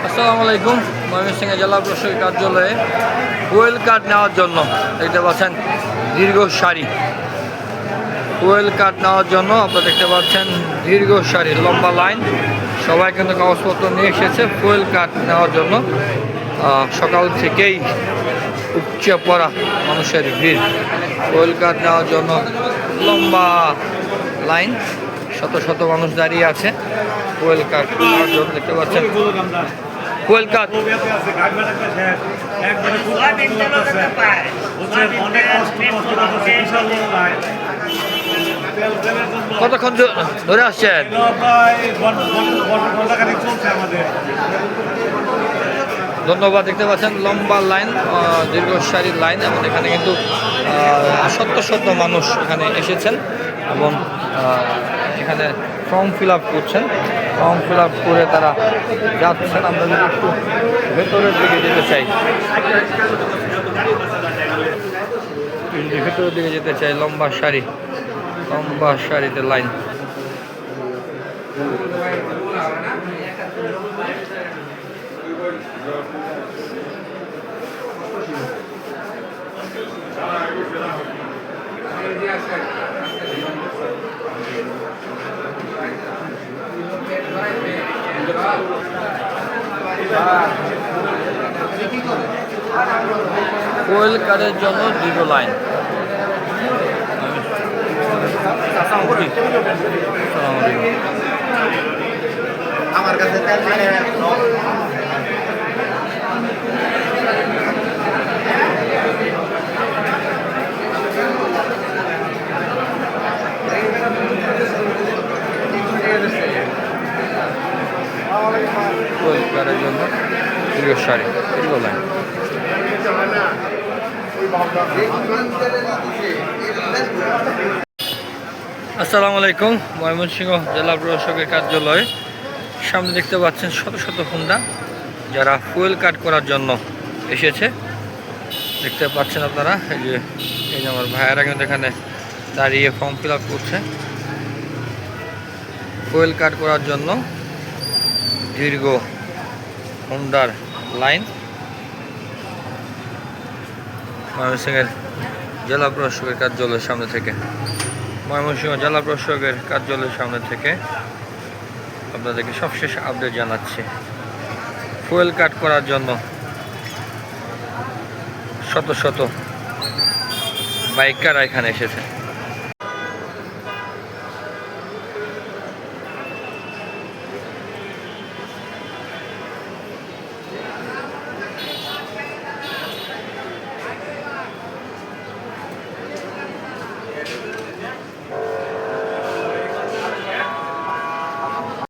আসসালামু আলাইকুম। ময়মনসিংহ জেলা প্রশাসকের কার্যালয়ে ফুয়েল কার্ড নেওয়ার জন্য দেখতে পাচ্ছেন দীর্ঘ সারি। ফুয়েল কার্ড নেওয়ার জন্য আপনারা দেখতে পাচ্ছেন দীর্ঘ সারি, লম্বা লাইন। সবাই কিন্তু কাগজপত্র নিয়ে এসেছে ফুয়েল কার্ড নেওয়ার জন্য। সকাল থেকেই উপচে পড়া মানুষের ভিড় ফুয়েল কার্ড নেওয়ার জন্য। লম্বা লাইন, শত শত মানুষ দাঁড়িয়ে আছে ফুয়েল কার্ড নেওয়ার জন্য। দেখতে পাচ্ছেন ফুয়েল কার্ড কতক্ষণ ধরে আসছেন? ধন্যবাদ। দেখতে পাচ্ছেন লম্বা লাইন, দীর্ঘ সারির লাইন, এবং এখানে কিন্তু শত শত মানুষ এখানে এসেছেন এবং এখানে ফর্ম ফিল আপ করছেন। ফর্ম ফিল আপ করে তারা যাচ্ছেন। আমরা যদি একটু ভেতরের দিকে যেতে চাই, ভেতরের দিকে যেতে চাই, লম্বা সারি, লম্বা সারিতে লাইন। ফুয়েল কার্ডের জন্য দীর্ঘ লাইন। আমার কাছে ফুয়েল কার্ডের জন্য দীর্ঘ সারি, দীর্ঘ লাইন। আসসালামু আলাইকুম। ময়মনসিংহ জেলা প্রশাসকের কার্যালয়ে সামনে দেখতে পাচ্ছেন শত শত হুন্ডা যারা ফুয়েল কার্ড করার জন্য এসেছে। দেখতে পাচ্ছেন আপনারা, এই যে আমার ভাইয়েরা কিন্তু এখানে দাঁড়িয়ে ফর্ম ফিল আপ করছে ফুয়েল কার্ড করার জন্য। দীর্ঘ হুন্ডার লাইন ময়মনসিংহের জেলা প্রশাসকের কার্যালয়ের সামনে থেকে। ময়মনসিংহ জেলা প্রশাসকের কার্যালয়ের সামনে থেকে আপনাদেরকে সবশেষ আপডেট জানাচ্ছি। ফুয়েল কাট করার জন্য শত শত বাইকাররা এখানে এসেছে।